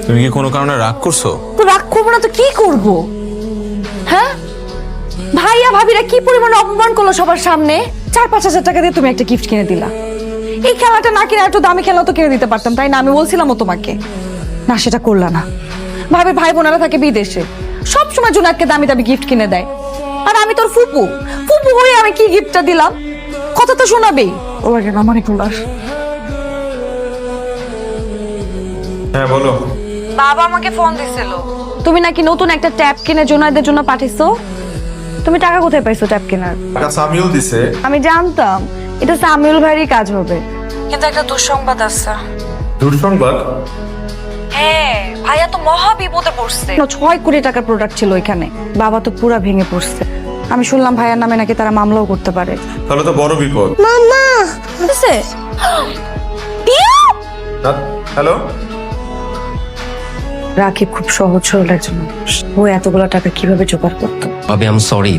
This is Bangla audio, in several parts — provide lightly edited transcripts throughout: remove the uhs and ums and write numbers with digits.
তুমি কি কোনো কারণে রাগ করছো? তো রাগ করবো না তো কি করব? হ্যাঁ, ভাইয়া ভাবিরা কি পরিমাণে অপমান করলো সবার সামনে। 4-5 হাজার টাকা দিয়ে তুমি একটা গিফট কিনে দিলা। এই খেলাটা না কিনে একটু দামি খেলা তো কিনে দিতে পারতাম, তাই না? আমি বলছিলামও তোমাকে, না সেটা করলা না। ভাবে ভাই বোনেরা থাকে বিদেশে, সবসময় জুনাককে দামি দামি গিফট কিনে দেয়, আর আমি তোর ফুপু ফুপু হয়ে আমি কি গিফটটা দিলাম? কথা তো শোনাবেই। ও আগে আমার একটু লাস। হ্যাঁ বলো। বাবা আমাকে ফোন দিছিল, তুমি নাকি নতুন একটা ট্যাব কিনে জোনাইদের জন্য পাঠিয়েছো। তুমি টাকা কোথায় পাইছো ট্যাব কেনার? টাকা সামিউল দিছে। আমি জানতাম এটা সামিউল ভাইয়েরই কাজ হবে, কিন্তু একটা দুঃসংবাদ আছে। দুঃসংবাদ? হ্যাঁ, ভাইয়া তো মহা বিপদে পড়ছে। 6 কোটি টাকার প্রোডাক্ট ছিল ওইখানে, বাবা তো পুরা ভেঙে পড়ছে। আমি শুনলাম ভাইয়ার নামে নাকি তারা মামলাও করতে পারে। তাহলে তো বড় বিপদ। মামা বুঝছে? হ্যালো। রাকিব খুব সহজ সরল একজন মানুষ, ও এতগুলো টাকা কিভাবে জোগাড় করতো? ভাবি আই এম সরি,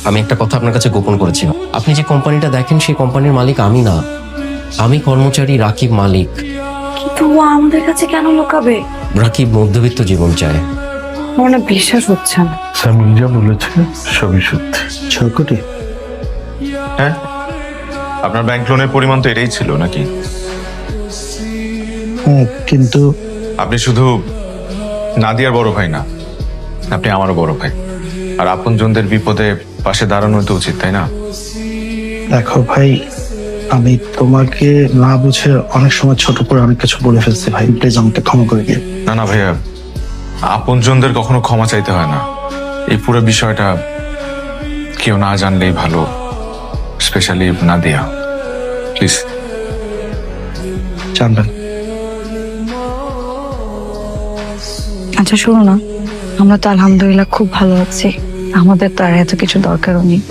আমি একটা কথা আপনার কাছে গোপন করেছি। আপনি যে কোম্পানিটা দেখেন সেই কোম্পানির মালিক আমি না, আমি কর্মচারী, রাকিব মালিক। কিন্তু ও আমাদের কাছে কেন লুকাবে? রাকিব মধ্যবিত্ত জীবন চায়। আমার না বিশ্বাস হচ্ছে না। সামিল যা বলেছে সবই সত্যি। 6 কোটি? হ্যাঁ, আপনার ব্যাংক লোনের পরিমাণ তো এটাই ছিল নাকি? হ্যাঁ, কিন্তু আপনি শুধু নাদিয়ার বড় ভাই না, আপনি আমারও বড় ভাই, আর আপনজনদের বিপদে পাশে দাঁড়ানো তো উচিত, তাই না? দেখো ভাই, আমি তোমাকে না বুঝে অনেক সময় ছোট করে অনেক কিছু বলে ফেলছি ভাই, প্লিজ আমাকে ক্ষমা করে দিও। না না ভাইয়া, আপনজনদের কখনো ক্ষমা চাইতে হয় না। এই পুরো বিষয়টা কেউ না জানলেই ভালো, স্পেশালি নাদিয়া। প্লিজ জানবেন। আচ্ছা শোনো না, আমরা তো আলহামদুলিল্লাহ খুব ভালো আছি, আমাদের তো আর এত কিছু দরকারও নেই।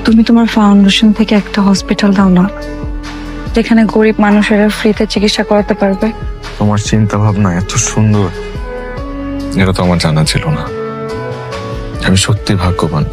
তুমি তোমার ফাউন্ডেশন থেকে একটা হসপিটাল দাও না, যেখানে গরিব মানুষেরা ফ্রিতে চিকিৎসা করাতে পারবে। তোমার চিন্তা ভাবনা এত সুন্দর, এটা তো আমার জানা ছিল না। আমি সত্যি ভাগ্যবান।